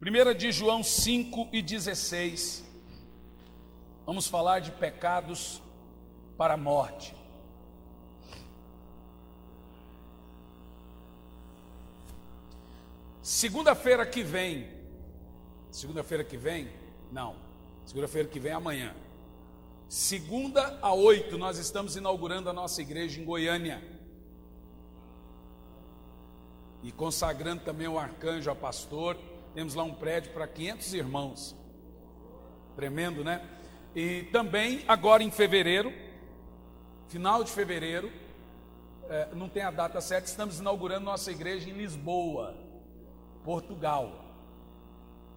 1 de João 5:16. Vamos falar de pecados para a morte. Segunda-feira que vem amanhã. 2 a 8, nós estamos inaugurando a nossa igreja em Goiânia. E consagrando também o arcanjo a pastor. Temos lá um prédio para 500 irmãos. Tremendo, né? E também agora em fevereiro, final de fevereiro, não tem a data certa, estamos inaugurando nossa igreja em Lisboa, Portugal.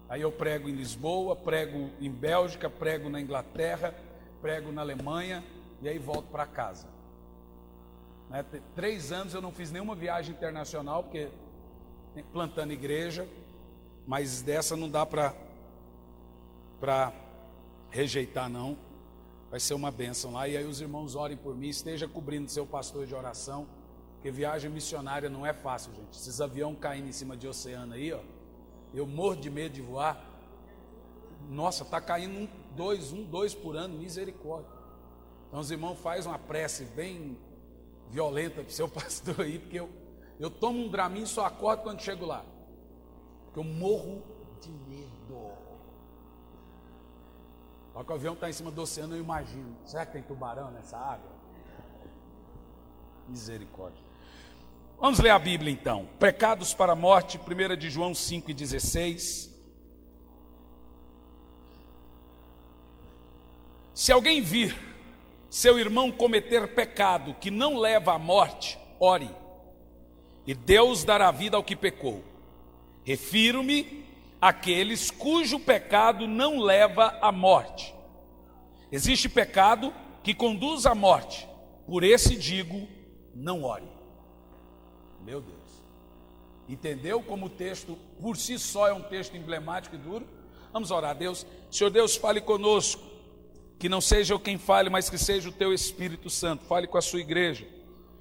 Aí eu prego em Lisboa, prego em Bélgica, prego na Inglaterra, prego na Alemanha e aí volto para casa. 3 anos eu não fiz nenhuma viagem internacional, porque plantando igreja, mas dessa não dá para rejeitar não. Vai ser uma bênção lá, e aí os irmãos orem por mim, esteja cobrindo seu pastor de oração, porque viagem missionária não é fácil, gente. Esses aviões caindo em cima de oceano aí, ó, eu morro de medo de voar. Nossa, tá caindo um, dois por ano, misericórdia. Então os irmãos fazem uma prece bem violenta para o seu pastor aí, porque eu tomo um Dramin e só acordo quando chego lá, porque eu morro de medo. Olha que o avião está em cima do oceano, eu imagino, será que tem tubarão nessa água? Misericórdia. Vamos ler a Bíblia então. Pecados para a morte, 1 de João 5:16. Se alguém vir seu irmão cometer pecado que não leva à morte, ore, e Deus dará vida ao que pecou. Refiro-me àqueles cujo pecado não leva à morte. Existe pecado que conduz à morte, por esse digo, não ore. Meu Deus, entendeu como o texto por si só é um texto emblemático e duro? Vamos orar. Deus, Senhor Deus, fale conosco, que não seja eu quem fale, mas que seja o teu Espírito Santo. Fale com a sua igreja,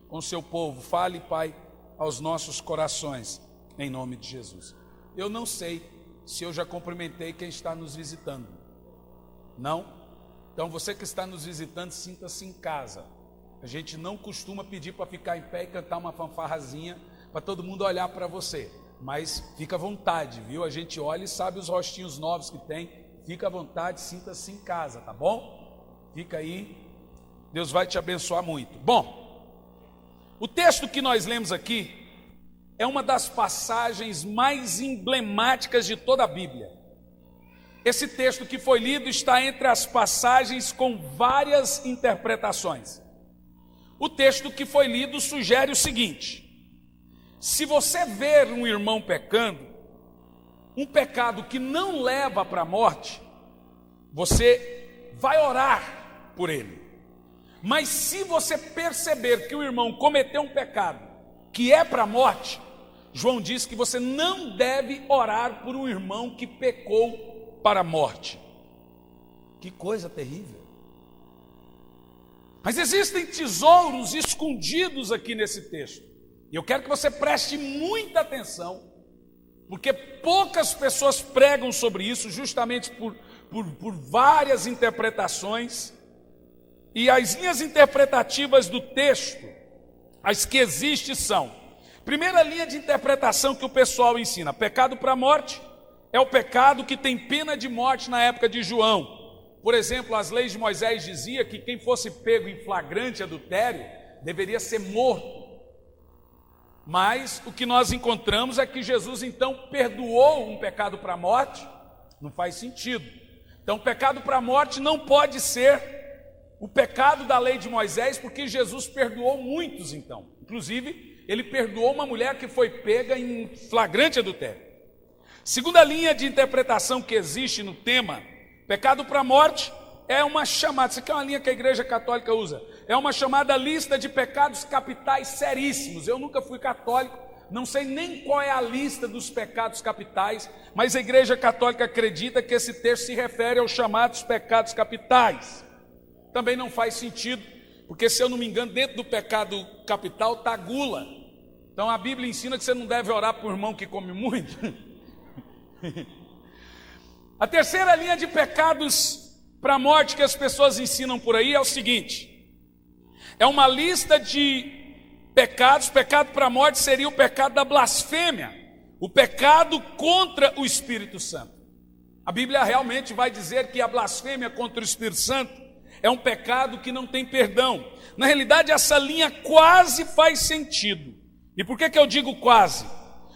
com o seu povo. Fale, Pai, aos nossos corações, em nome de Jesus. Eu não sei se eu já cumprimentei quem está nos visitando. Não? Então você que está nos visitando, sinta-se em casa. A gente não costuma pedir para ficar em pé e cantar uma fanfarrazinha para todo mundo olhar para você, mas fica à vontade, viu? A gente olha e sabe os rostinhos novos que tem. Fica à vontade, sinta-se em casa, tá bom? Fica aí, Deus vai te abençoar muito. Bom, o texto que nós lemos aqui é uma das passagens mais emblemáticas de toda a Bíblia. Esse texto que foi lido está entre as passagens com várias interpretações. O texto que foi lido sugere o seguinte: se você ver um irmão pecando, um pecado que não leva para a morte, você vai orar por ele. Mas se você perceber que o irmão cometeu um pecado que é para a morte, João diz que você não deve orar por um irmão que pecou para a morte. Que coisa terrível. Mas existem tesouros escondidos aqui nesse texto. E eu quero que você preste muita atenção, porque poucas pessoas pregam sobre isso, justamente por várias interpretações. E as linhas interpretativas do texto, as que existem são: primeira linha de interpretação que o pessoal ensina: pecado para a morte é o pecado que tem pena de morte na época de João. Por exemplo, as leis de Moisés diziam que quem fosse pego em flagrante adultério deveria ser morto. Mas o que nós encontramos é que Jesus então perdoou um pecado para a morte. Não faz sentido. Então, pecado para a morte não pode ser o pecado da lei de Moisés, porque Jesus perdoou muitos então. Inclusive, ele perdoou uma mulher que foi pega em flagrante adultério. Segunda linha de interpretação que existe no tema, pecado para a morte, é uma chamada, isso aqui é uma linha que a Igreja Católica usa, é uma chamada lista de pecados capitais seríssimos. Eu nunca fui católico, não sei nem qual é a lista dos pecados capitais, mas a Igreja Católica acredita que esse texto se refere aos chamados pecados capitais. Também não faz sentido, porque se eu não me engano, dentro do pecado capital está gula. Então a Bíblia ensina que você não deve orar por irmão que come muito. A terceira linha de pecados para a morte que as pessoas ensinam por aí é o seguinte: é uma lista de pecados. Pecado para a morte seria o pecado da blasfêmia, o pecado contra o Espírito Santo. A Bíblia realmente vai dizer que a blasfêmia contra o Espírito Santo é um pecado que não tem perdão. Na realidade, essa linha quase faz sentido. E por que eu digo quase?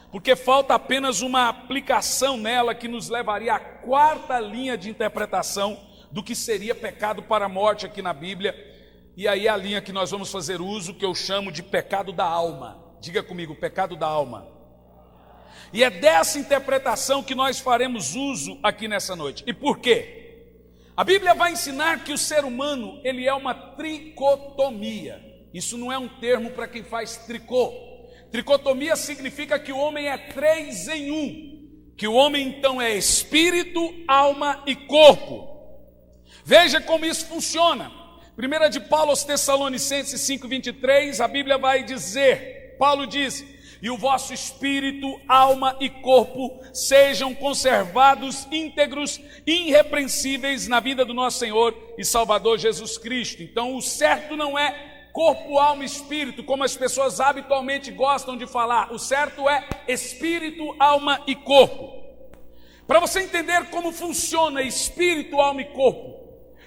Porque falta apenas uma aplicação nela que nos levaria à quarta linha de interpretação do que seria pecado para a morte aqui na Bíblia. E aí a linha que nós vamos fazer uso, que eu chamo de pecado da alma. Diga comigo, pecado da alma. E é dessa interpretação que nós faremos uso aqui nessa noite. E por quê? A Bíblia vai ensinar que o ser humano, ele é uma tricotomia. Isso não é um termo para quem faz tricô. Tricotomia significa que o homem é 3 em 1. Que o homem então é espírito, alma e corpo. Veja como isso funciona. 1 de Paulo aos Tessalonicenses 5:23, a Bíblia vai dizer, Paulo diz: e o vosso espírito, alma e corpo sejam conservados íntegros, irrepreensíveis na vida do nosso Senhor e Salvador Jesus Cristo. Então o certo não é corpo, alma e espírito, como as pessoas habitualmente gostam de falar. O certo é espírito, alma e corpo. Para você entender como funciona espírito, alma e corpo,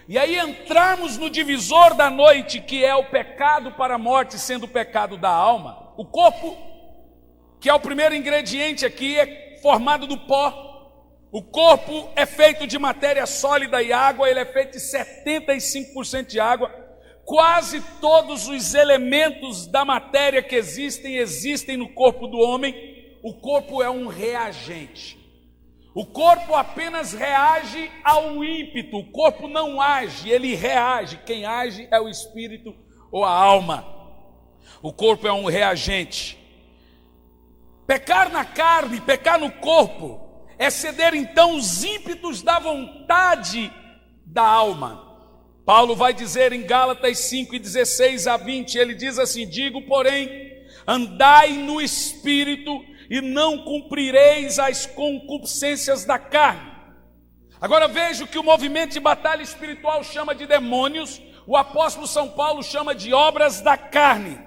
e aí entrarmos no divisor da noite, que é o pecado para a morte, sendo o pecado da alma. O corpo, que é o primeiro ingrediente aqui, é formado do pó. O corpo é feito de matéria sólida e água, ele é feito de 75% de água. Quase todos os elementos da matéria que existem no corpo do homem. O corpo é um reagente. O corpo apenas reage ao ímpeto, o corpo não age, ele reage. Quem age é o espírito ou a alma. O corpo é um reagente. Pecar na carne, pecar no corpo, é ceder então os ímpetos da vontade da alma. Paulo vai dizer em Gálatas 5:16-20, ele diz assim: digo, porém, andai no Espírito e não cumprireis as concupiscências da carne. Agora veja o que o movimento de batalha espiritual chama de demônios, o apóstolo São Paulo chama de obras da carne.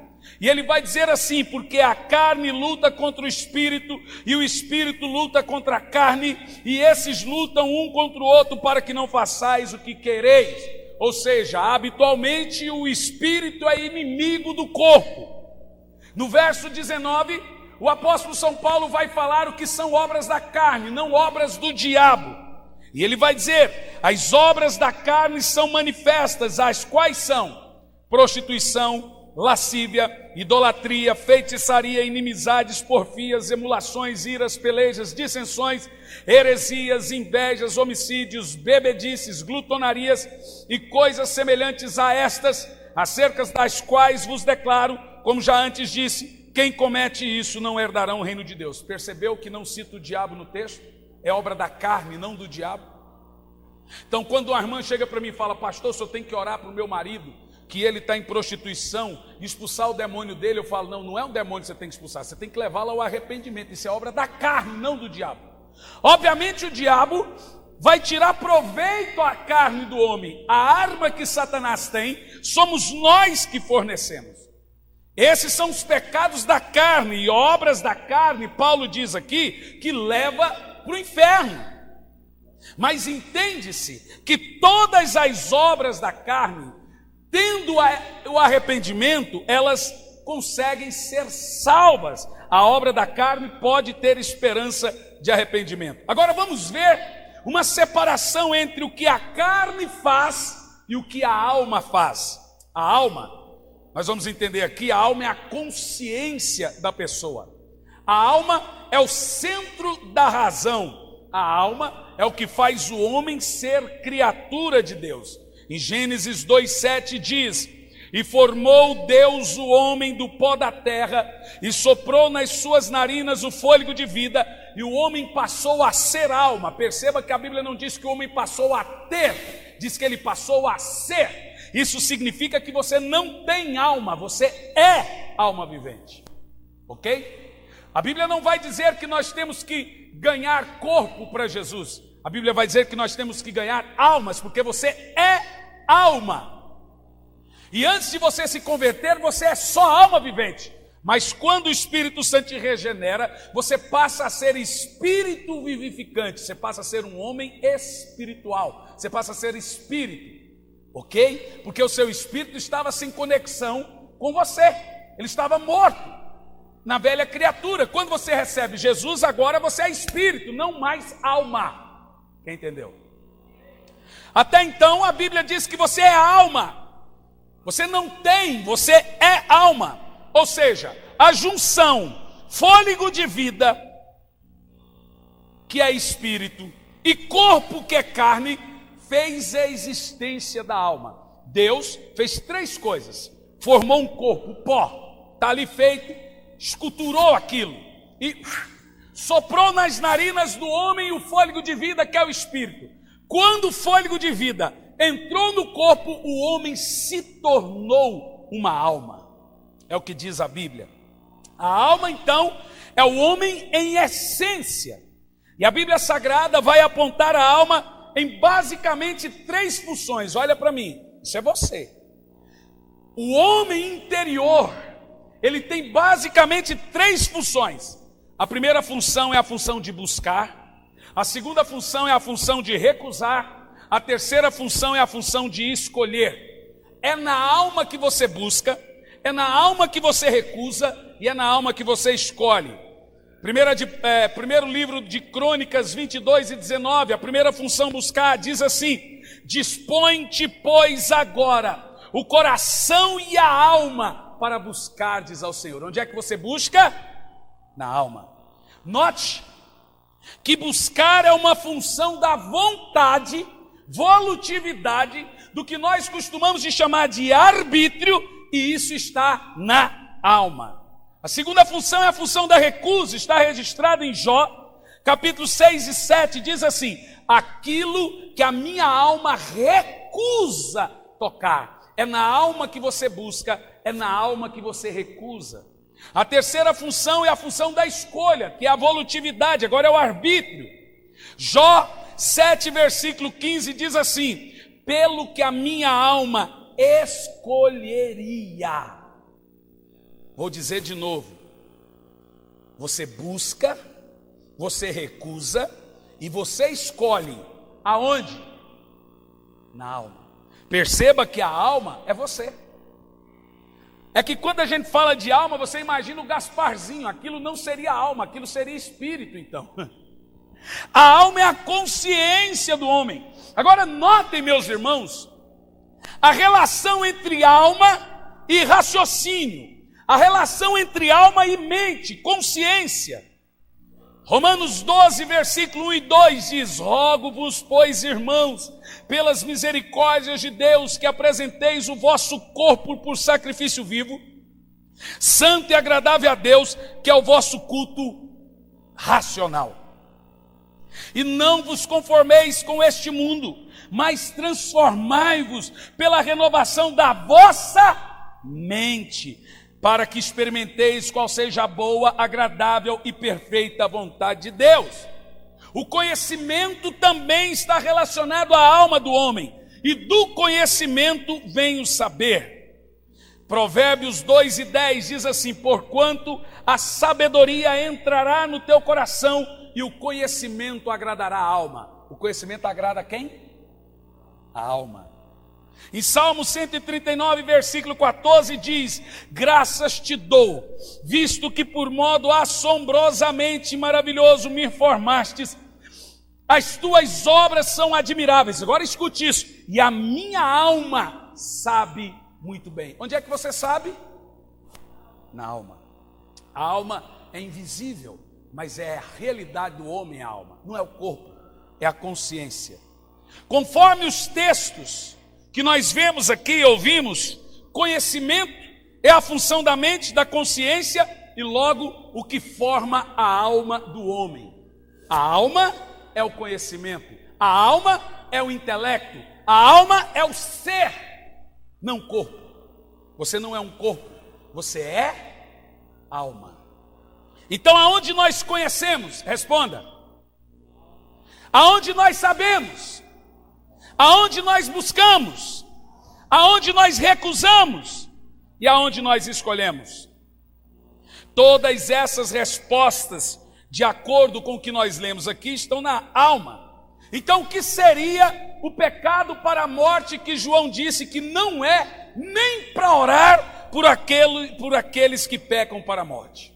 E ele vai dizer assim: porque a carne luta contra o espírito e o espírito luta contra a carne, e esses lutam um contra o outro para que não façais o que quereis. Ou seja, habitualmente o espírito é inimigo do corpo. No verso 19, o apóstolo São Paulo vai falar o que são obras da carne, não obras do diabo. E ele vai dizer: as obras da carne são manifestas, as quais são prostituição, lascívia, idolatria, feitiçaria, inimizades, porfias, emulações, iras, pelejas, dissensões, heresias, invejas, homicídios, bebedices, glutonarias e coisas semelhantes a estas, acerca das quais vos declaro, como já antes disse, quem comete isso não herdará o reino de Deus. Percebeu que não cita o diabo no texto? É obra da carne, não do diabo. Então quando uma irmã chega para mim e fala: pastor, o senhor tem que orar para o meu marido, que ele está em prostituição, expulsar o demônio dele, eu falo: não é um demônio que você tem que expulsar, você tem que levá-lo ao arrependimento. Isso é obra da carne, não do diabo. Obviamente o diabo vai tirar proveito à carne do homem. A arma que Satanás tem, somos nós que fornecemos. Esses são os pecados da carne e obras da carne, Paulo diz aqui, que leva para o inferno. Mas entende-se que todas as obras da carne, tendo o arrependimento, elas conseguem ser salvas. A obra da carne pode ter esperança de arrependimento. Agora vamos ver uma separação entre o que a carne faz e o que a alma faz. A alma, nós vamos entender aqui, a alma é a consciência da pessoa. A alma é o centro da razão. A alma é o que faz o homem ser criatura de Deus. Em Gênesis 2:7 diz: e formou Deus o homem do pó da terra, e soprou nas suas narinas o fôlego de vida, e o homem passou a ser alma. Perceba que a Bíblia não diz que o homem passou a ter, diz que ele passou a ser. Isso significa que você não tem alma, você é alma vivente. Ok? A Bíblia não vai dizer que nós temos que ganhar corpo para Jesus. A Bíblia vai dizer que nós temos que ganhar almas, porque você é alma. E antes de você se converter, você é só alma vivente. Mas quando o Espírito Santo te regenera, você passa a ser espírito vivificante. Você passa a ser um homem espiritual. Você passa a ser espírito. Ok? Porque o seu espírito estava sem conexão com você. Ele estava morto na velha criatura. Quando você recebe Jesus, agora você é espírito, não mais alma. Quem entendeu? Até então a Bíblia diz que você é alma. Você não tem, você é alma. Ou seja, a junção fôlego de vida, que é espírito, e corpo, que é carne, fez a existência da alma. Deus fez 3 coisas. Formou um corpo, pó, está ali feito, esculturou aquilo e soprou nas narinas do homem o fôlego de vida, que é o espírito. Quando o fôlego de vida entrou no corpo, o homem se tornou uma alma. É o que diz a Bíblia. A alma, então, é o homem em essência. E a Bíblia Sagrada vai apontar a alma em basicamente 3 funções. Olha para mim, isso é você. O homem interior, ele tem basicamente 3 funções. A primeira função é a função de buscar. A segunda função é a função de recusar. A terceira função é a função de escolher. É na alma que você busca, é na alma que você recusa e é na alma que você escolhe. Primeiro livro de Crônicas 22 e 19, a primeira função buscar diz assim: dispõe-te, pois, agora o coração e a alma para buscardes ao Senhor. Onde é que você busca? Na alma. Note que buscar é uma função da vontade, volutividade, do que nós costumamos de chamar de arbítrio, e isso está na alma. A segunda função é a função da recusa, está registrada em Jó, capítulo 6 e 7, diz assim: aquilo que a minha alma recusa tocar. É na alma que você busca, é na alma que você recusa. A terceira função é a função da escolha, que é a volutividade, agora é o arbítrio. Jó 7, versículo 15 diz assim: pelo que a minha alma escolheria. Vou dizer de novo: você busca, você recusa e você escolhe. Aonde? Na alma. Perceba que a alma é você. É que quando a gente fala de alma, você imagina o Gasparzinho. Aquilo não seria alma, aquilo seria espírito, então. A alma é a consciência do homem. Agora notem, meus irmãos, a relação entre alma e raciocínio, a relação entre alma e mente, consciência. Romanos 12, versículo 1 e 2 diz: rogo-vos, pois, irmãos, pelas misericórdias de Deus, que apresenteis o vosso corpo por sacrifício vivo, santo e agradável a Deus, que é o vosso culto racional. E não vos conformeis com este mundo, mas transformai-vos pela renovação da vossa mente, para que experimenteis qual seja a boa, agradável e perfeita vontade de Deus. O conhecimento também está relacionado à alma do homem, e do conhecimento vem o saber. Provérbios 2 e 10 diz assim: porquanto a sabedoria entrará no teu coração, e o conhecimento agradará a alma. O conhecimento agrada quem? A alma. Em Salmo 139, versículo 14 diz: graças te dou, visto que por modo assombrosamente maravilhoso me formastes, as tuas obras são admiráveis. Agora escute isso: e a minha alma sabe muito bem. Onde é que você sabe? Na alma. A alma é invisível, mas é a realidade do homem, a alma. Não é o corpo, é a consciência. Conforme os textos que nós vemos aqui e ouvimos, conhecimento é a função da mente, da consciência, e logo o que forma a alma do homem. A alma é o conhecimento, a alma é o intelecto, a alma é o ser, não corpo. Você não é um corpo, você é alma. Então aonde nós conhecemos? Responda. aonde nós sabemos, aonde nós buscamos, aonde nós recusamos e aonde nós escolhemos. Todas essas respostas, de acordo com o que nós lemos aqui, estão na alma. Então, o que seria o pecado para a morte que João disse que não é nem para orar por aqueles que pecam para a morte?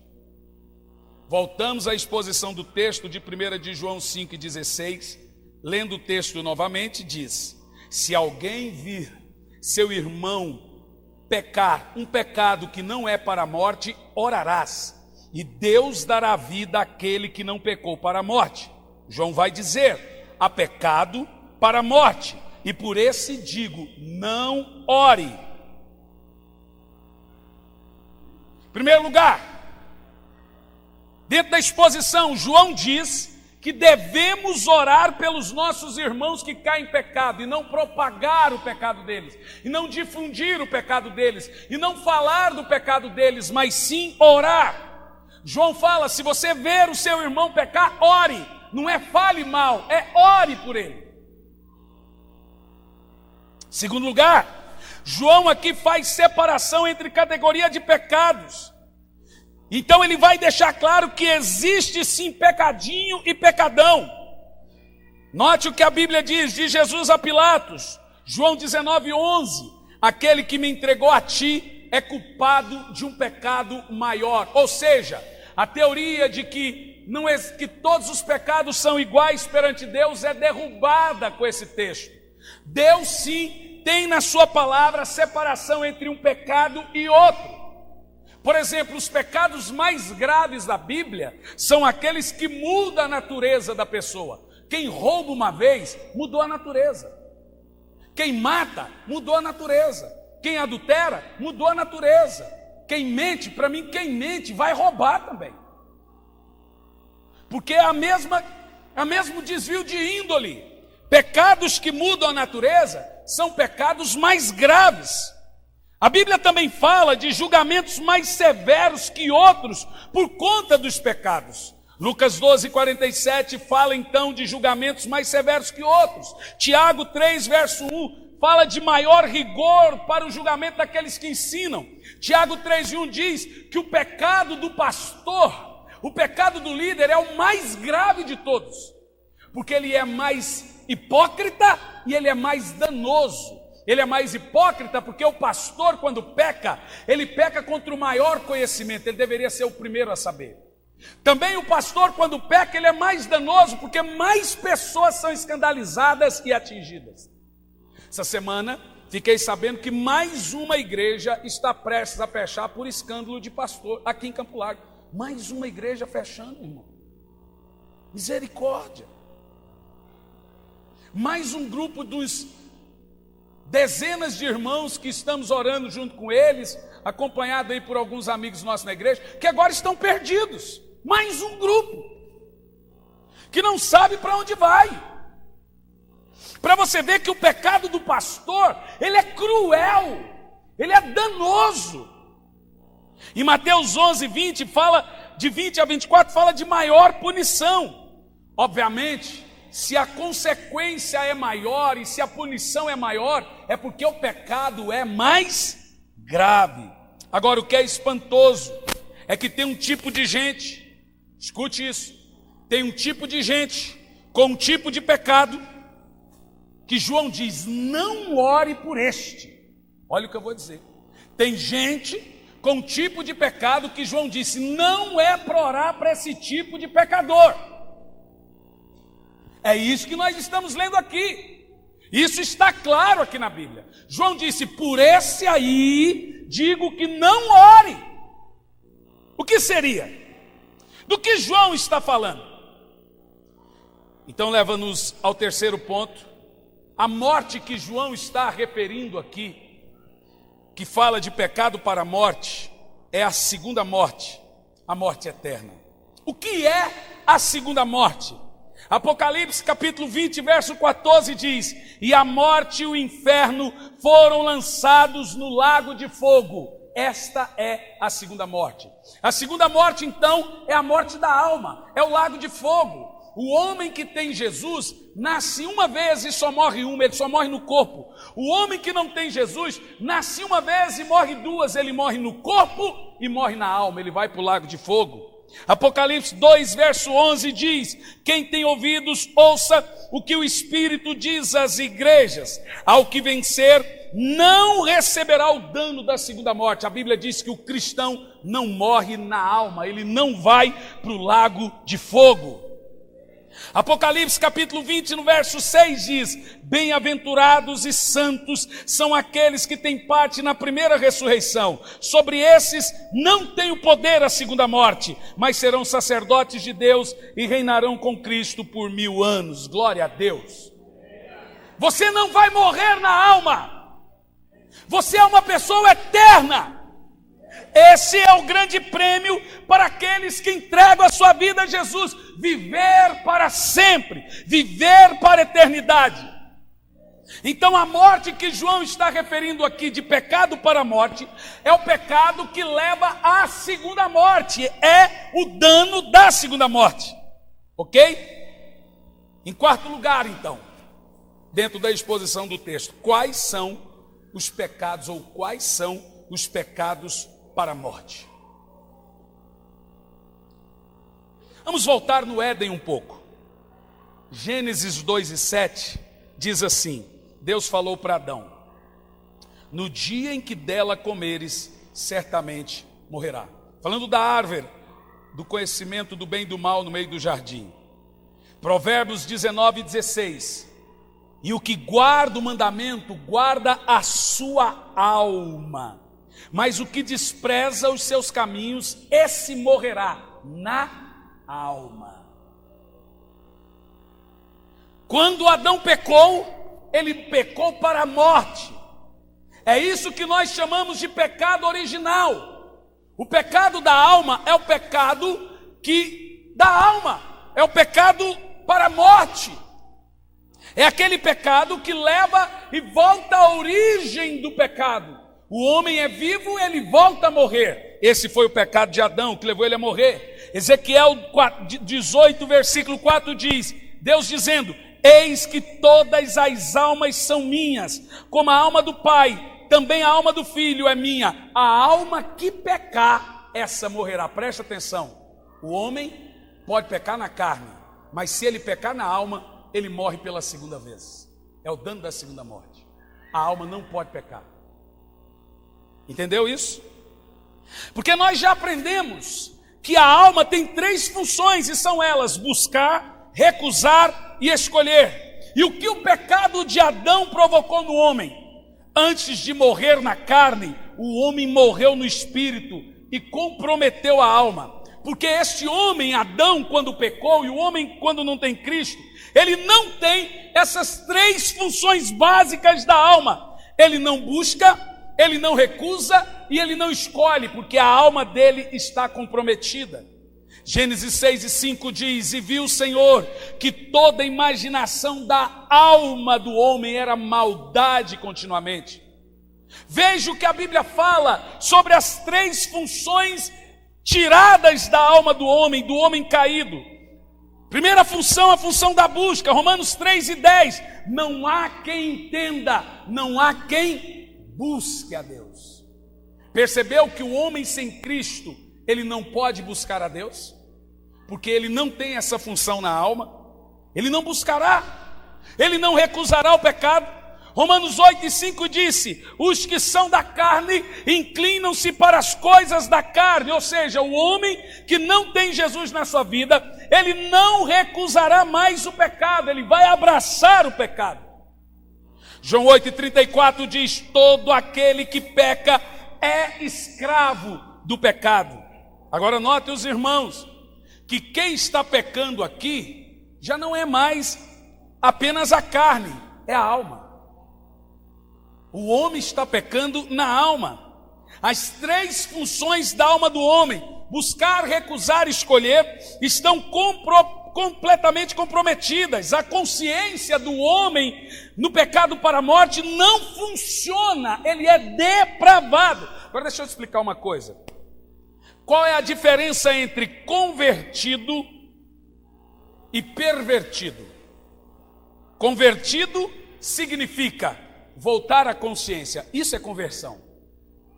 Voltamos à exposição do texto de 1 de João 5,16. Lendo o texto novamente, diz: se alguém vir seu irmão pecar um pecado que não é para a morte, orarás, e Deus dará vida àquele que não pecou para a morte. João vai dizer: há pecado para a morte, e por esse digo, não ore. Em primeiro lugar, dentro da exposição, João diz que devemos orar pelos nossos irmãos que caem em pecado, e não propagar o pecado deles, e não difundir o pecado deles, e não falar do pecado deles, mas sim orar. João fala: se você ver o seu irmão pecar, ore. Não é fale mal, é ore por ele. Segundo lugar, João aqui faz separação entre categoria de pecados. Então ele vai deixar claro que existe sim pecadinho e pecadão. Note o que a Bíblia diz de Jesus a Pilatos, João 19:11: aquele que me entregou a ti é culpado de um pecado maior. Ou seja, a teoria de que todos os pecados são iguais perante Deus é derrubada com esse texto. Deus sim tem na sua palavra separação entre um pecado e outro. Por exemplo, os pecados mais graves da Bíblia são aqueles que mudam a natureza da pessoa. Quem rouba uma vez, mudou a natureza. Quem mata, mudou a natureza. Quem adultera, mudou a natureza. Quem mente, para mim, quem mente vai roubar também. Porque é o mesmo desvio de índole. Pecados que mudam a natureza são pecados mais graves. A Bíblia também fala de julgamentos mais severos que outros por conta dos pecados. Lucas 12:47 fala então de julgamentos mais severos que outros. Tiago 3, verso 1, fala de maior rigor para o julgamento daqueles que ensinam. Tiago 3:1 diz que o pecado do pastor, o pecado do líder é o mais grave de todos, porque ele é mais hipócrita e ele é mais danoso. Ele é mais hipócrita porque o pastor, quando peca, ele peca contra o maior conhecimento, ele deveria ser o primeiro a saber. Também o pastor, quando peca, ele é mais danoso porque mais pessoas são escandalizadas e atingidas. Essa semana, fiquei sabendo que mais uma igreja está prestes a fechar por escândalo de pastor aqui em Campo Largo. Mais uma igreja fechando, irmão. Misericórdia. Mais um grupo dos dezenas de irmãos que estamos orando junto com eles, acompanhado aí por alguns amigos nossos na igreja, que agora estão perdidos. Mais um grupo que não sabe para onde vai. Para você ver que o pecado do pastor, ele é cruel, ele é danoso. Em Mateus 11:20 fala, de 20 a 24, fala de maior punição. Obviamente, se a consequência é maior e se a punição é maior, é porque o pecado é mais grave. Agora, o que é espantoso é que tem um tipo de gente, escute isso, tem um tipo de gente com um tipo de pecado que João diz: não ore por este. Olha o que eu vou dizer. Tem gente com um tipo de pecado que João disse: não é para orar para esse tipo de pecador. É isso que nós estamos lendo aqui. Isso está claro aqui na Bíblia. João disse: por esse aí digo que não ore. O que seria? Do que João está falando? Então leva-nos ao terceiro ponto. A morte que João está referindo aqui, que fala de pecado para a morte, é a segunda morte, a morte eterna. O que é a segunda morte? Apocalipse capítulo 20, verso 14 diz: e a morte e o inferno foram lançados no lago de fogo. Esta é a segunda morte. A segunda morte, então, é a morte da alma, é o lago de fogo. O homem que tem Jesus nasce uma vez e só morre uma, ele só morre no corpo. O homem que não tem Jesus nasce uma vez e morre duas, ele morre no corpo e morre na alma, ele vai para o lago de fogo. Apocalipse 2, verso 11 diz: quem tem ouvidos, ouça o que o Espírito diz às igrejas. Ao que vencer, não receberá o dano da segunda morte. A Bíblia diz que o cristão não morre na alma, ele não vai para o lago de fogo. Apocalipse capítulo 20, no verso 6 diz: bem-aventurados e santos são aqueles que têm parte na primeira ressurreição. Sobre esses não tem o poder a segunda morte, mas serão sacerdotes de Deus e reinarão com Cristo por 1000 anos. Glória a Deus. Você não vai morrer na alma, você é uma pessoa eterna. Esse é o grande prêmio para aqueles que entregam a sua vida a Jesus: viver para sempre, viver para a eternidade. Então a morte que João está referindo aqui, de pecado para a morte, é o pecado que leva à segunda morte, é o dano da segunda morte, ok? Em quarto lugar, então, dentro da exposição do texto, quais são os pecados, ou quais são os pecados para a morte? Vamos voltar no Éden um pouco. Gênesis 2:7 diz assim: Deus falou para Adão: no dia em que dela comeres, certamente morrerá. Falando da árvore do conhecimento do bem e do mal no meio do jardim. Provérbios 19:16: e o que guarda o mandamento, guarda a sua alma, mas o que despreza os seus caminhos, esse morrerá na alma. Quando Adão pecou, ele pecou para a morte. É isso que nós chamamos de pecado original. O pecado da alma é o pecado da alma, é o pecado para a morte. É aquele pecado que leva e volta à origem do pecado. O homem é vivo, ele volta a morrer. Esse foi o pecado de Adão, que levou ele a morrer. Ezequiel 18, versículo 4 diz, Deus dizendo: eis que todas as almas são minhas, como a alma do pai, também a alma do filho é minha. A alma que pecar, essa morrerá. Presta atenção, o homem pode pecar na carne, mas se ele pecar na alma, ele morre pela segunda vez. É o dano da segunda morte. A alma não pode pecar. Entendeu isso? Porque nós já aprendemos que a alma tem 3 funções, e são elas: buscar, recusar e escolher. E o que o pecado de Adão provocou no homem? Antes de morrer na carne, o homem morreu no espírito e comprometeu a alma. Porque este homem, Adão, quando pecou, e o homem quando não tem Cristo, ele não tem essas 3 funções básicas da alma. Ele não busca, ele não recusa e ele não escolhe, porque a alma dele está comprometida. Gênesis 6:5 diz: e viu o Senhor que toda a imaginação da alma do homem era maldade continuamente. Veja o que a Bíblia fala sobre as 3 funções tiradas da alma do homem caído. Primeira função, a função da busca. Romanos 3:10, não há quem entenda, não há quem busque a Deus. Percebeu que o homem sem Cristo, ele não pode buscar a Deus? Porque ele não tem essa função na alma. Ele não buscará, ele não recusará o pecado. Romanos 8:5 disse: os que são da carne inclinam-se para as coisas da carne. Ou seja, o homem que não tem Jesus na sua vida, ele não recusará mais o pecado, ele vai abraçar o pecado. João 8:34 diz: todo aquele que peca é escravo do pecado. Agora note, os irmãos, que quem está pecando aqui já não é mais apenas a carne, é a alma. O homem está pecando na alma. As 3 funções da alma do homem, buscar, recusar e escolher, estão completamente comprometidas. A consciência do homem no pecado para a morte não funciona, ele é depravado. Agora deixa eu explicar uma coisa. Qual é a diferença entre convertido e pervertido. Convertido significa voltar à consciência. Isso é conversão.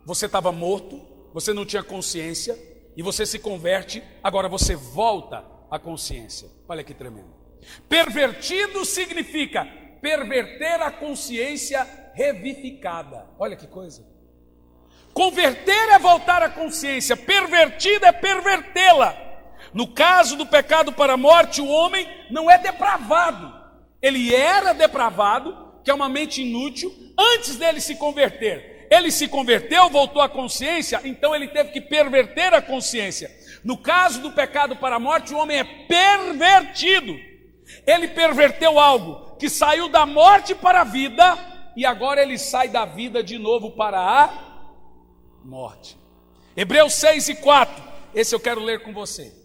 Você estava morto, você não tinha consciência, e você se converte, agora você volta à consciência. Olha que tremendo. Pervertido significa perverter a consciência revivificada. Olha que coisa. Converter é voltar à consciência, pervertida é pervertê-la. No caso do pecado para a morte, o homem não é depravado. Ele era depravado, que é uma mente inútil, antes dele se converter. Ele se converteu, voltou à consciência, então ele teve que perverter a consciência. No caso do pecado para a morte, o homem é pervertido. Ele perverteu algo que saiu da morte para a vida, e agora ele sai da vida de novo para a morte. Hebreus 6:4, esse eu quero ler com você.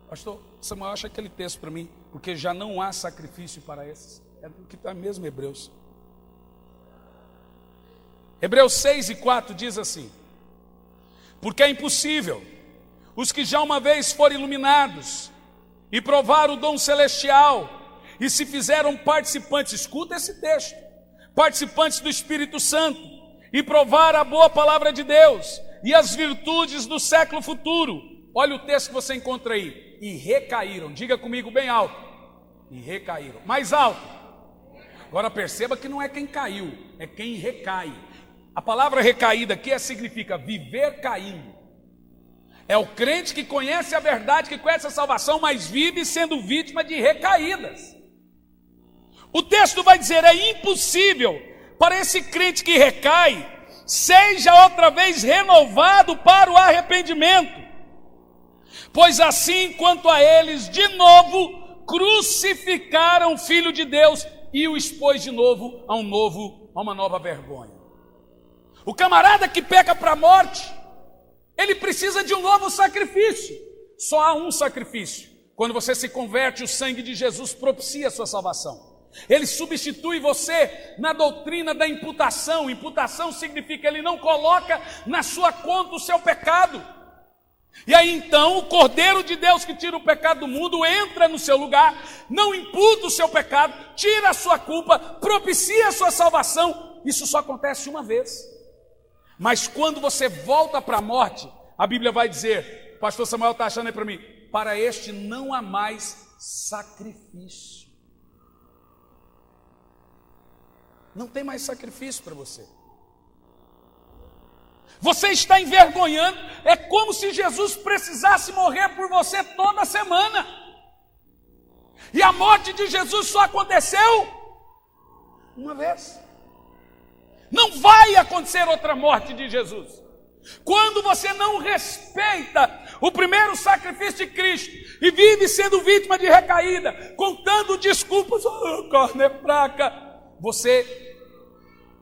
Pastor Samuel, acha aquele texto para mim, porque já não há sacrifício para esses. É do que está mesmo Hebreus. Hebreus 6:4 diz assim: porque é impossível os que já uma vez foram iluminados e provaram o dom celestial e se fizeram participantes, escuta esse texto, participantes do Espírito Santo, e provaram a boa palavra de Deus e as virtudes do século futuro. Olha o texto que você encontra aí. E recaíram, diga comigo bem alto. E recaíram, mais alto. Agora perceba que não é quem caiu, é quem recai. A palavra recaída aqui significa viver caindo. É o crente que conhece a verdade, que conhece a salvação, mas vive sendo vítima de recaídas. O texto vai dizer, é impossível para esse crente que recai, seja outra vez renovado para o arrependimento. Pois assim quanto a eles, de novo, crucificaram o Filho de Deus e o expôs de novo a uma nova vergonha. O camarada que peca para a morte, ele precisa de um novo sacrifício. Só há um sacrifício. Quando você se converte, o sangue de Jesus propicia a sua salvação. Ele substitui você na doutrina da imputação. Imputação significa ele não coloca na sua conta o seu pecado. E aí então o Cordeiro de Deus que tira o pecado do mundo entra no seu lugar, não imputa o seu pecado, tira a sua culpa, propicia a sua salvação. Isso só acontece uma vez. Mas quando você volta para a morte, a Bíblia vai dizer, o pastor Samuel está achando aí para mim, para este não há mais sacrifício. Não tem mais sacrifício para você. Você está envergonhando, é como se Jesus precisasse morrer por você toda semana. E a morte de Jesus só aconteceu uma vez. Não vai acontecer outra morte de Jesus. Quando você não respeita o primeiro sacrifício de Cristo e vive sendo vítima de recaída, contando desculpas, carne é fraca, você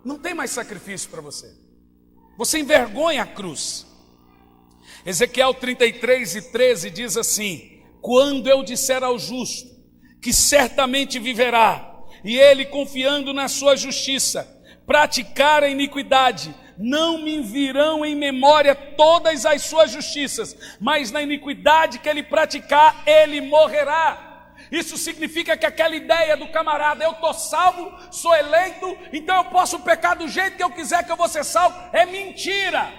não tem mais sacrifício para você. Você envergonha a cruz. Ezequiel 33:13 diz assim: quando eu disser ao justo que certamente viverá, e ele confiando na sua justiça, praticar a iniquidade, não me virão em memória todas as suas justiças, mas na iniquidade que ele praticar, ele morrerá. Isso significa que aquela ideia do camarada, eu estou salvo, sou eleito, então eu posso pecar do jeito que eu quiser que eu vou ser salvo, é mentira.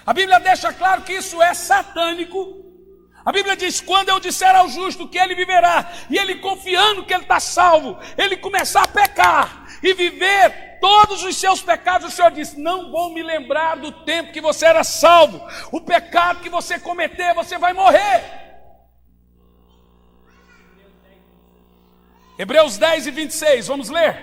A Bíblia deixa claro que isso é satânico. A Bíblia diz, quando eu disser ao justo que ele viverá, e ele confiando que ele está salvo, ele começar a pecar e viver todos os seus pecados, o Senhor diz, não vou me lembrar do tempo que você era salvo. O pecado que você cometer, você vai morrer. Hebreus 10:26, vamos ler?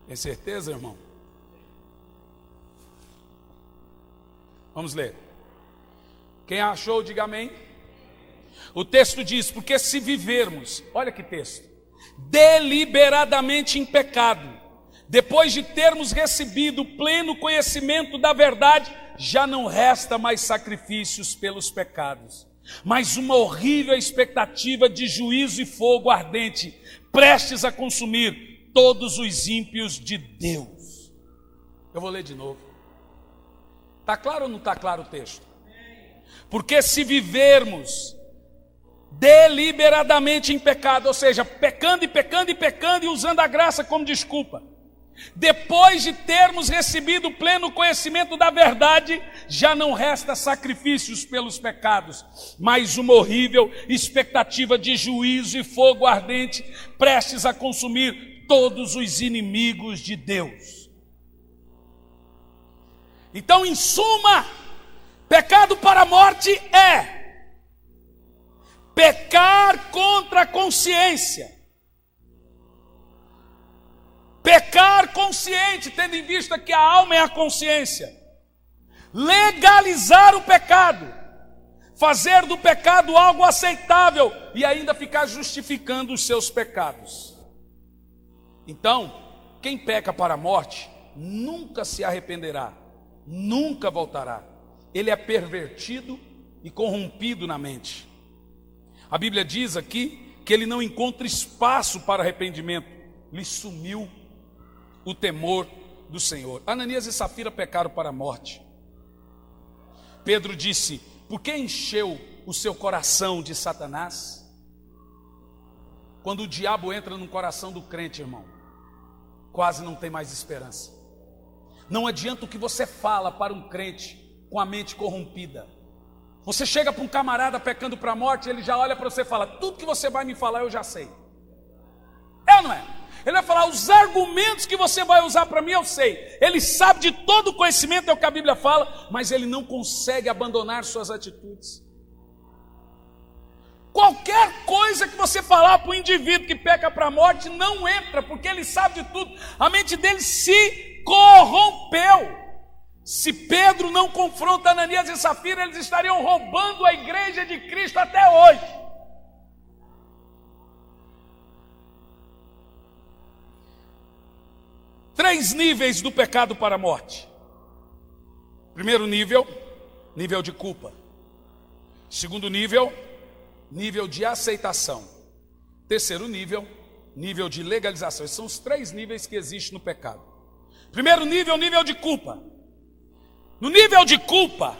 Tem certeza, irmão? Vamos ler. Quem achou, diga amém. O texto diz, porque se vivermos, olha que texto, deliberadamente em pecado, Depois de termos recebido o pleno conhecimento da verdade, já não resta mais sacrifícios pelos pecados, mas uma horrível expectativa de juízo e fogo ardente, prestes a consumir todos os ímpios de Deus. Eu vou ler de novo. Está claro ou não está claro o texto? Porque se vivermos deliberadamente em pecado, ou seja, pecando e pecando e pecando e usando a graça como desculpa, depois de termos recebido o pleno conhecimento da verdade, já não resta sacrifícios pelos pecados, mas uma horrível expectativa de juízo e fogo ardente, prestes a consumir todos os inimigos de Deus. Então, em suma, pecado para a morte é pecar contra a consciência. Pecar consciente, tendo em vista que a alma é a consciência. Legalizar o pecado. Fazer do pecado algo aceitável e ainda ficar justificando os seus pecados. Então, quem peca para a morte nunca se arrependerá, nunca voltará. Ele é pervertido e corrompido na mente. A Bíblia diz aqui que ele não encontra espaço para arrependimento. Lhe sumiu o temor do Senhor. Ananias e Safira pecaram para a morte. Pedro disse: por que encheu o seu coração de Satanás? Quando o diabo entra no coração do crente, irmão, quase não tem mais esperança. Não adianta o que você fala para um crente com a mente corrompida. Você chega para um camarada pecando para a morte, ele já olha para você e fala: tudo que você vai me falar eu já sei. É ou não é? Ele vai falar: os argumentos que você vai usar para mim eu sei. Ele sabe de todo o conhecimento, é o que a Bíblia fala, mas ele não consegue abandonar suas atitudes. Qualquer coisa que você falar para o indivíduo que peca para a morte não entra, porque ele sabe de tudo. A mente dele se corrompeu. Se Pedro não confronta Ananias e Safira, eles estariam roubando a igreja de Cristo até hoje. Três níveis do pecado para a morte. Primeiro nível, nível de culpa. Segundo nível, nível de aceitação. Terceiro nível, nível de legalização. Esses são os três níveis que existem no pecado. Primeiro nível, nível de culpa. No nível de culpa,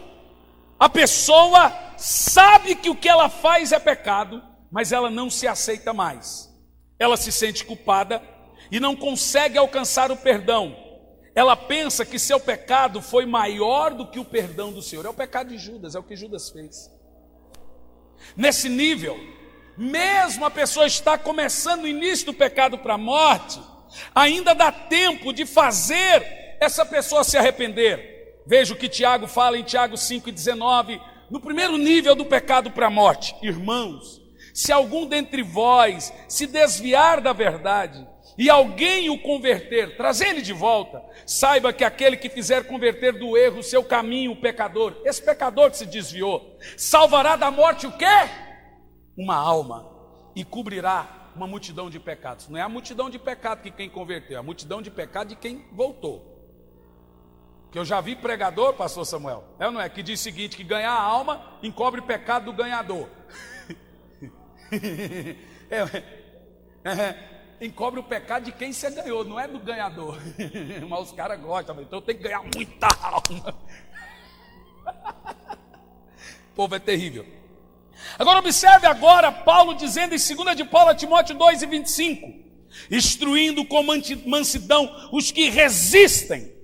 a pessoa sabe que o que ela faz é pecado, mas ela não se aceita mais. Ela se sente culpada e não consegue alcançar o perdão. Ela pensa que seu pecado foi maior do que o perdão do Senhor. É o pecado de Judas, é o que Judas fez. Nesse nível, mesmo a pessoa está começando o início do pecado para a morte, ainda dá tempo de fazer essa pessoa se arrepender. Veja o que Tiago fala em Tiago 5,19, no primeiro nível do pecado para a morte. Irmãos, se algum dentre vós se desviar da verdade, e alguém o converter, trazer ele de volta, saiba que aquele que fizer converter do erro o seu caminho, o pecador, esse pecador que se desviou, salvará da morte o quê? Uma alma, e cobrirá uma multidão de pecados. Não é a multidão de pecado que quem converteu, é a multidão de pecado de quem voltou. Que eu já vi pregador, pastor Samuel, é ou não é? Que diz o seguinte, que ganhar a alma encobre o pecado do ganhador. Encobre o pecado de quem você ganhou, não é do ganhador. Mas os caras gostam, então tem que ganhar muita alma. O povo é terrível. Agora observe agora Paulo dizendo em 2 de Paulo a Timóteo 2,25, instruindo com mansidão os que resistem.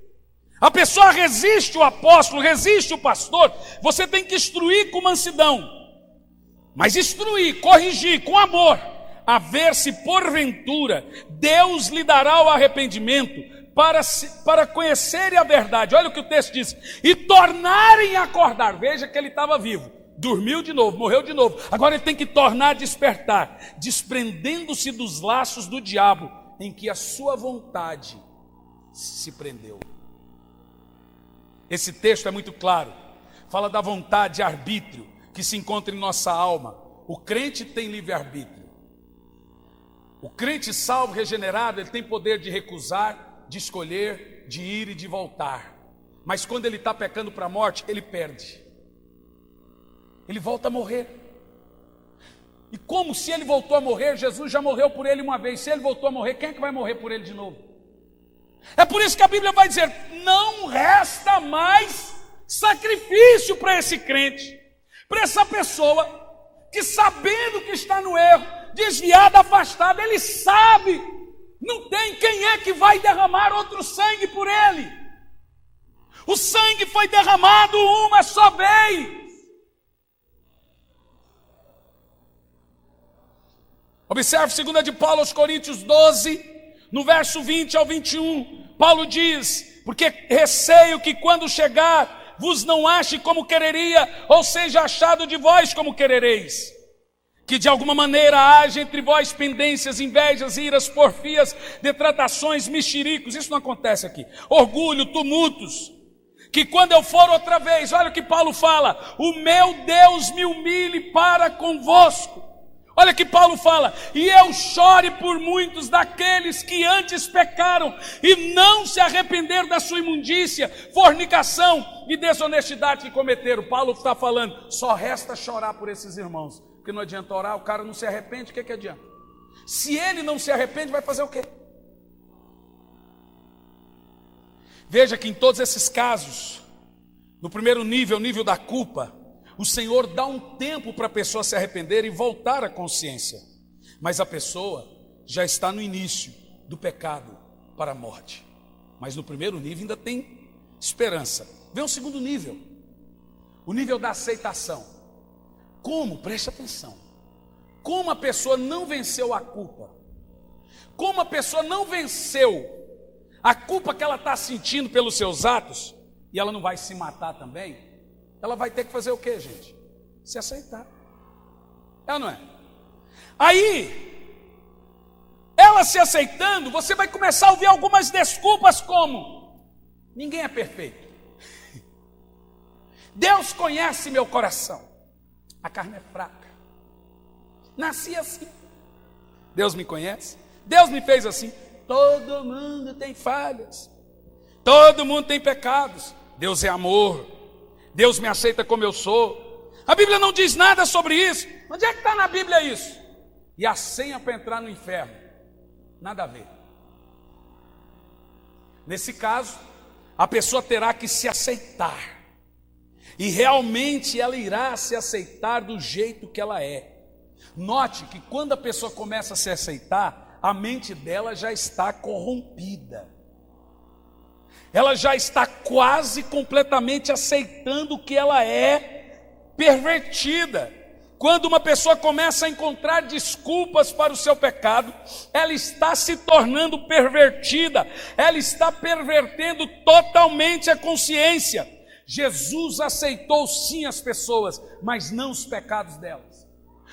A pessoa resiste o apóstolo, resiste o pastor, você tem que instruir com mansidão, mas instruir, corrigir com amor, a ver se porventura Deus lhe dará o arrependimento para conhecerem a verdade. Olha o que o texto diz: e tornarem a acordar. Veja que ele estava vivo, dormiu de novo, morreu de novo, agora ele tem que tornar a despertar, desprendendo-se dos laços do diabo, em que a sua vontade se prendeu. Esse texto é muito claro, fala da vontade e arbítrio que se encontra em nossa alma. O crente tem livre-arbítrio. O crente salvo, regenerado, ele tem poder de recusar, de escolher, de ir e de voltar. Mas quando ele está pecando para a morte, ele perde. Ele volta a morrer. E como se ele voltou a morrer, Jesus já morreu por ele uma vez. Se ele voltou a morrer, quem é que vai morrer por ele de novo? É por isso que a Bíblia vai dizer: não resta mais sacrifício para esse crente, para essa pessoa que, sabendo que está no erro, desviado, afastado, ele sabe, não tem quem é que vai derramar outro sangue por ele. O sangue foi derramado uma só vez. Observe 2 de Paulo aos Coríntios 12, no verso 20 ao 21, Paulo diz: porque receio que quando chegar vos não ache como quereria, ou seja achado de vós como querereis. Que de alguma maneira haja entre vós pendências, invejas, iras, porfias, detratações, mexericos. Isso não acontece aqui. Orgulho, tumultos. Que quando eu for outra vez, olha o que Paulo fala: o meu Deus me humilhe para convosco. Olha que Paulo fala: e eu chore por muitos daqueles que antes pecaram e não se arrependeram da sua imundícia, fornicação e desonestidade que cometeram. Paulo está falando: só resta chorar por esses irmãos, porque não adianta orar, o cara não se arrepende, o que adianta? Se ele não se arrepende, vai fazer o quê? Veja que em todos esses casos, no primeiro nível, o nível da culpa, o Senhor dá um tempo para a pessoa se arrepender e voltar à consciência. Mas a pessoa já está no início do pecado para a morte. Mas no primeiro nível ainda tem esperança. Vem o segundo nível, o nível da aceitação. Como? Preste atenção. Como a pessoa não venceu a culpa? Como a pessoa não venceu a culpa que ela está sentindo pelos seus atos, e ela não vai se matar também? Ela vai ter que fazer o quê, gente? Se aceitar. É ou não é? Aí, ela se aceitando, você vai começar a ouvir algumas desculpas como: ninguém é perfeito. Deus conhece meu coração. A carne é fraca. Nasci assim. Deus me conhece. Deus me fez assim. Todo mundo tem falhas. Todo mundo tem pecados. Deus é amor. Deus me aceita como eu sou. A Bíblia não diz nada sobre isso. Onde é que está na Bíblia isso? E a senha para entrar no inferno? Nada a ver. Nesse caso, a pessoa terá que se aceitar. E realmente ela irá se aceitar do jeito que ela é. Note que quando a pessoa começa a se aceitar, a mente dela já está corrompida. Ela já está quase completamente aceitando que ela é pervertida. Quando uma pessoa começa a encontrar desculpas para o seu pecado, ela está se tornando pervertida, ela está pervertendo totalmente a consciência. Jesus aceitou sim as pessoas, mas não os pecados delas.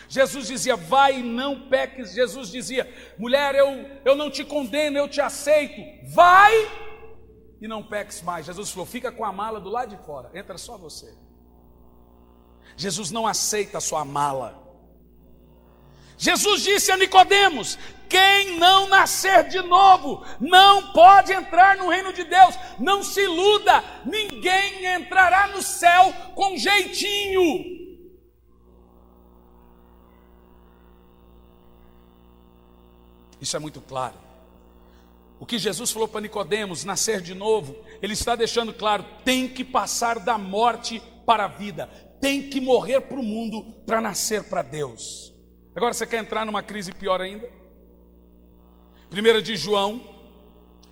Jesus dizia: vai e não peques. Jesus dizia: mulher, eu não te condeno, eu te aceito, vai e não peques mais. Jesus falou: fica com a mala do lado de fora, entra só você. Jesus não aceita a sua mala. Jesus disse a Nicodemos: quem não nascer de novo não pode entrar no reino de Deus. Não se iluda, ninguém entrará no céu com jeitinho. Isso é muito claro. O que Jesus falou para Nicodemos, nascer de novo, ele está deixando claro: tem que passar da morte para a vida, tem que morrer para o mundo para nascer para Deus. Agora você quer entrar numa crise pior ainda? 1 de João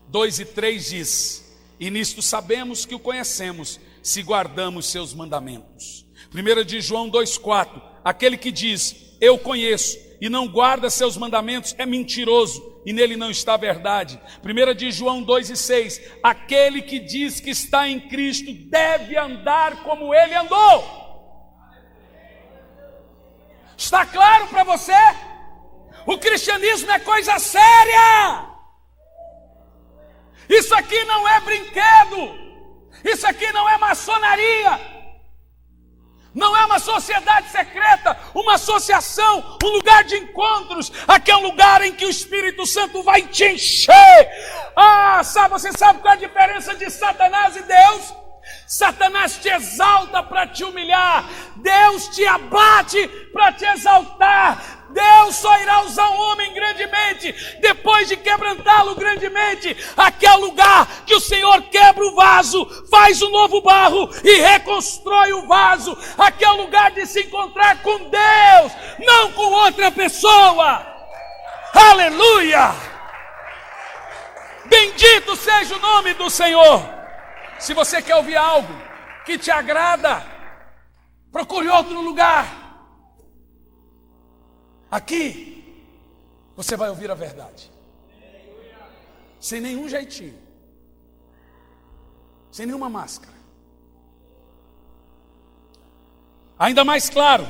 2 e 3 diz: e nisto sabemos que o conhecemos, se guardamos seus mandamentos. 1 de João 2,4: aquele que diz eu conheço e não guarda seus mandamentos é mentiroso, e nele não está a verdade. 1 de João 2,6: aquele que diz que está em Cristo deve andar como ele andou. Está claro para você? O cristianismo é coisa séria. Isso aqui não é brinquedo. Isso aqui não é maçonaria. Não é uma sociedade secreta, uma associação, um lugar de encontros. Aqui é um lugar em que o Espírito Santo vai te encher. Você sabe qual é a diferença de Satanás e Deus? Satanás te exalta para te humilhar, Deus te abate para te exaltar. Deus só irá usar um homem grandemente depois de quebrantá-lo grandemente. Aqui é o lugar que o Senhor quebra o vaso, faz um novo barro e reconstrói o vaso. Aqui é o lugar de se encontrar com Deus, não com outra pessoa. Aleluia! Bendito seja o nome do Senhor. Se você quer ouvir algo que te agrada, procure outro lugar. Aqui, você vai ouvir a verdade. Sem nenhum jeitinho. Sem nenhuma máscara. Ainda mais claro,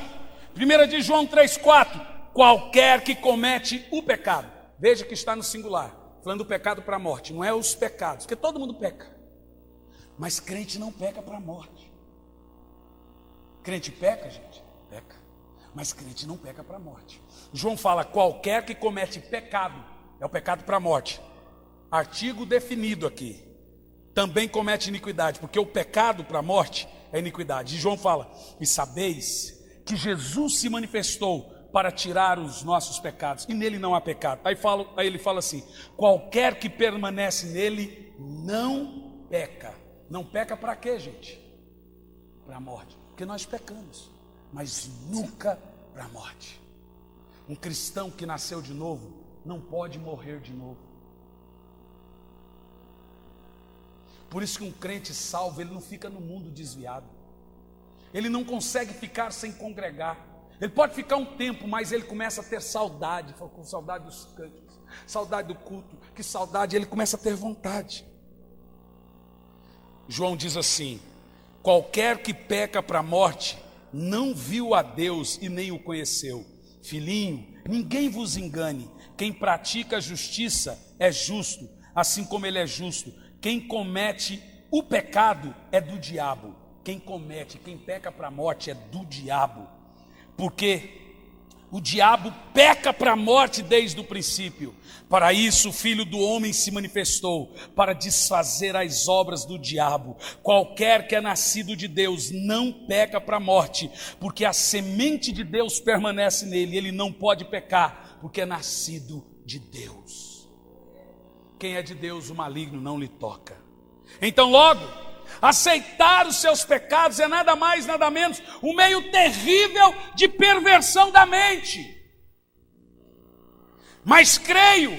1 de João 3,4. Qualquer que comete o pecado. Veja que está no singular. Falando do pecado para a morte. Não é os pecados, porque todo mundo peca. Mas crente não peca para a morte. Crente peca, gente? Peca. Mas crente não peca para a morte. João fala, qualquer que comete pecado, é o pecado para a morte. Artigo definido aqui. Também comete iniquidade, porque o pecado para a morte é iniquidade. E João fala, e sabeis que Jesus se manifestou para tirar os nossos pecados, e nele não há pecado. Aí ele fala assim, qualquer que permanece nele não peca. Não peca para quê, gente? Para a morte. Porque nós pecamos, mas nunca para a morte. Um cristão que nasceu de novo não pode morrer de novo. Por isso que um crente salvo, ele não fica no mundo desviado. Ele não consegue ficar sem congregar. Ele pode ficar um tempo, mas ele começa a ter saudade. Com saudade dos cânticos, saudade do culto. Que saudade, ele começa a ter vontade. João diz assim, qualquer que peca para a morte, não viu a Deus e nem o conheceu. Filhinho, ninguém vos engane, quem pratica a justiça é justo, assim como ele é justo. Quem comete o pecado é do diabo. Quem peca para a morte é do diabo. Porque o diabo peca para a morte desde o princípio. Para isso o Filho do Homem se manifestou, para desfazer as obras do diabo. Qualquer que é nascido de Deus não peca para a morte, porque a semente de Deus permanece nele. Ele não pode pecar, porque é nascido de Deus. Quem é de Deus, o maligno não lhe toca. Então logo, aceitar os seus pecados é nada mais, nada menos, um meio terrível de perversão da mente. Mas creio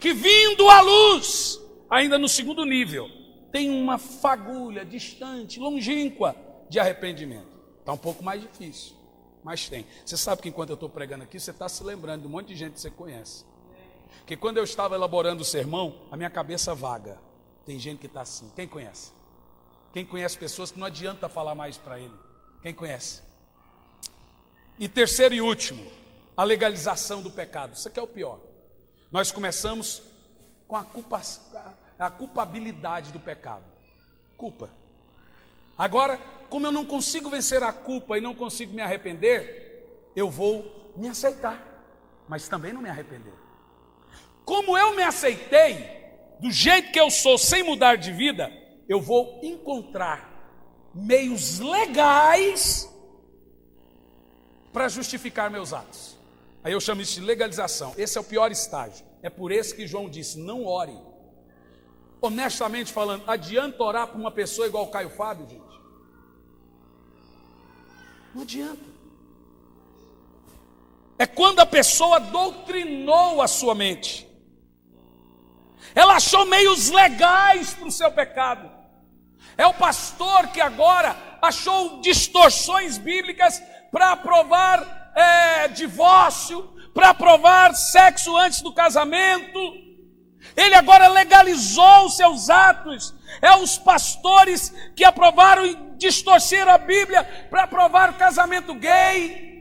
que vindo à luz, ainda no segundo nível, tem uma fagulha distante, longínqua de arrependimento. Está um pouco mais difícil, mas tem. Você sabe que enquanto eu estou pregando aqui, você está se lembrando de um monte de gente que você conhece. Que quando eu estava elaborando o sermão, a minha cabeça vaga. Tem gente que está assim. Quem conhece? Quem conhece pessoas que não adianta falar mais para ele? Quem conhece? E terceiro e último, a legalização do pecado. Isso aqui é o pior. Nós começamos com a culpabilidade do pecado. Culpa. Agora, como eu não consigo vencer a culpa e não consigo me arrepender, eu vou me aceitar, mas também não me arrepender. Como eu me aceitei, do jeito que eu sou, sem mudar de vida, eu vou encontrar meios legais para justificar meus atos. Aí eu chamo isso de legalização. Esse é o pior estágio. É por isso que João disse, não ore. Honestamente falando, adianta orar para uma pessoa igual o Caio Fábio, gente? Não adianta. É quando a pessoa doutrinou a sua mente. Ela achou meios legais para o seu pecado. É o pastor que agora achou distorções bíblicas para aprovar divórcio, para aprovar sexo antes do casamento. Ele agora legalizou os seus atos. É os pastores que aprovaram e distorceram a Bíblia para aprovar o casamento gay.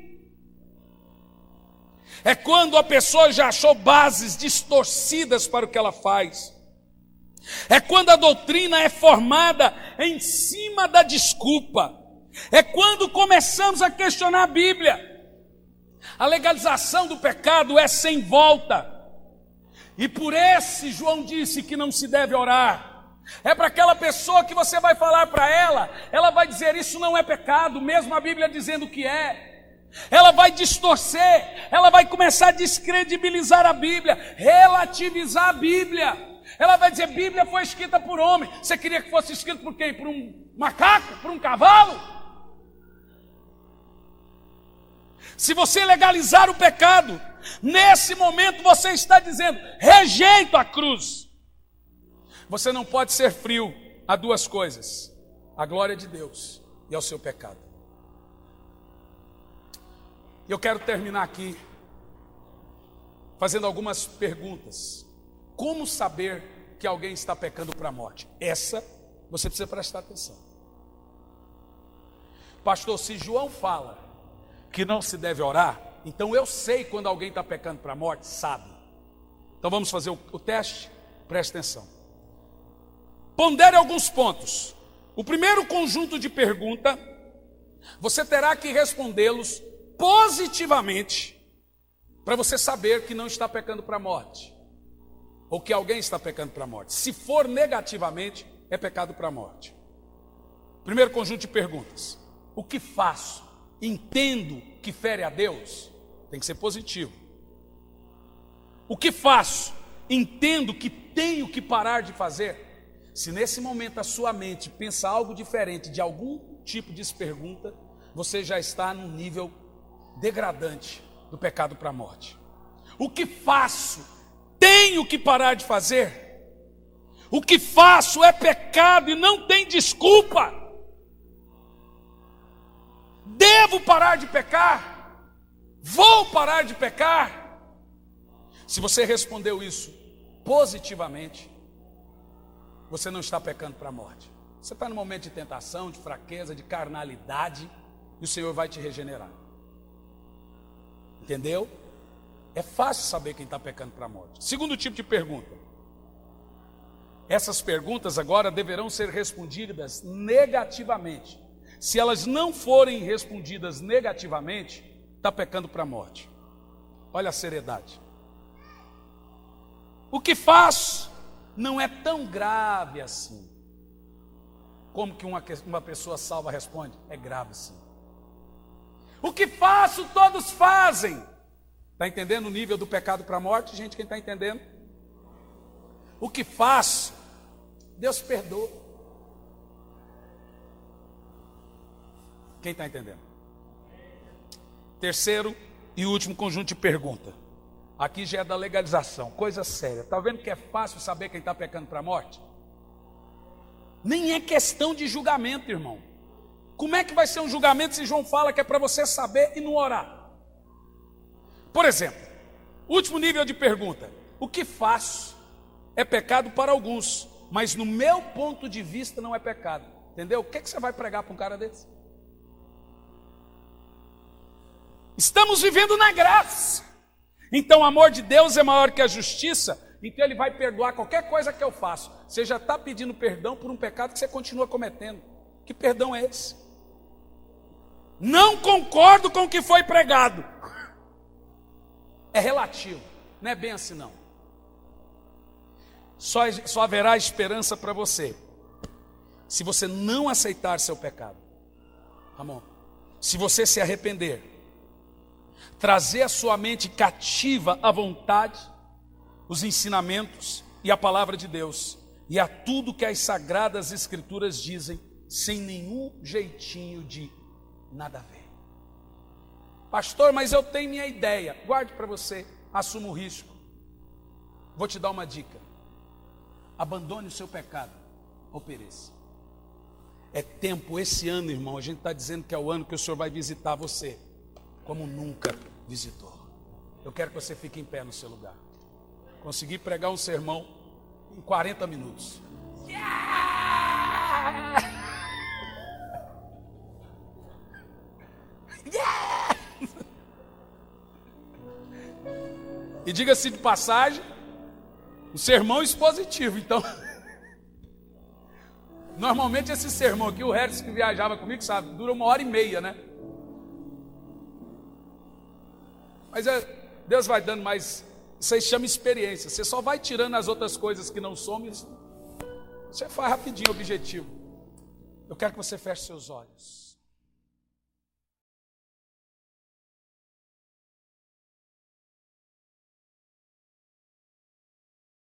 É quando a pessoa já achou bases distorcidas para o que ela faz. É quando a doutrina é formada em cima da desculpa. É quando começamos a questionar a Bíblia. A legalização do pecado é sem volta. E por esse João disse que não se deve orar. É para aquela pessoa que você vai falar para ela vai dizer isso não é pecado, mesmo a Bíblia dizendo que é. Ela vai distorcer, ela vai começar a descredibilizar a Bíblia, relativizar a Bíblia. Ela vai dizer, Bíblia foi escrita por homem. Você queria que fosse escrito por quem? Por um macaco? Por um cavalo? Se você legalizar o pecado, nesse momento você está dizendo, rejeito a cruz. Você não pode ser frio a duas coisas, a glória de Deus e ao seu pecado. Eu quero terminar aqui fazendo algumas perguntas. Como saber que alguém está pecando para a morte? Essa você precisa prestar atenção. Pastor, se João fala que não se deve orar, então eu sei quando alguém está pecando para a morte, sabe. Então vamos fazer o teste? Preste atenção. Pondere alguns pontos. O primeiro conjunto de pergunta, você terá que respondê-los positivamente, para você saber que não está pecando para a morte, ou que alguém está pecando para a morte. Se for negativamente, é pecado para a morte. Primeiro conjunto de perguntas. O que faço? Entendo que fere a Deus? Tem que ser positivo. O que faço? Entendo que tenho que parar de fazer? Se nesse momento a sua mente pensa algo diferente de algum tipo de pergunta, você já está num nível degradante do pecado para a morte. O que faço? Tenho que parar de fazer? O que faço é pecado e não tem desculpa. Devo parar de pecar? Vou parar de pecar? Se você respondeu isso positivamente, você não está pecando para a morte. Você está no momento de tentação, de fraqueza, de carnalidade, e o Senhor vai te regenerar. Entendeu? É fácil saber quem está pecando para a morte. Segundo tipo de pergunta. Essas perguntas agora deverão ser respondidas negativamente. Se elas não forem respondidas negativamente, está pecando para a morte. Olha a seriedade. O que faço não é tão grave assim. Como que uma pessoa salva responde? É grave sim. O que faço todos fazem. Está entendendo o nível do pecado para a morte, gente? Quem está entendendo? O que faço, Deus perdoa. Quem está entendendo? Terceiro e último conjunto de pergunta. Aqui já é da legalização, coisa séria. Está vendo que é fácil saber quem está pecando para a morte? Nem é questão de julgamento, irmão. Como é que vai ser um julgamento se João fala que é para você saber e não orar? Por exemplo, último nível de pergunta. O que faço é pecado para alguns, mas no meu ponto de vista não é pecado. Entendeu? O que você vai pregar para um cara desse? Estamos vivendo na graça. Então o amor de Deus é maior que a justiça, então Ele vai perdoar qualquer coisa que eu faço. Você já está pedindo perdão por um pecado que você continua cometendo. Que perdão é esse? Não concordo com o que foi pregado. É relativo, não é bem assim não. Só haverá esperança para você se você não aceitar seu pecado. Amor, se você se arrepender, trazer a sua mente cativa à vontade, os ensinamentos e a palavra de Deus, e a tudo que as sagradas escrituras dizem, sem nenhum jeitinho de nada a ver. Pastor, mas eu tenho minha ideia. Guarde para você, assuma o risco. Vou te dar uma dica. Abandone o seu pecado ou pereça. É tempo, esse ano, irmão, a gente está dizendo que é o ano que o Senhor vai visitar você, como nunca visitou. Eu quero que você fique em pé no seu lugar. Consegui pregar um sermão em 40 minutos. Yeah! Yeah! E diga-se de passagem, um sermão expositivo, então Normalmente esse sermão aqui, o Harris que viajava comigo, sabe, dura 1h30, né? Mas Deus vai dando mais, isso aí chama experiência. Você só vai tirando as outras coisas que não somos, você faz rapidinho o objetivo. Eu quero que você feche seus olhos.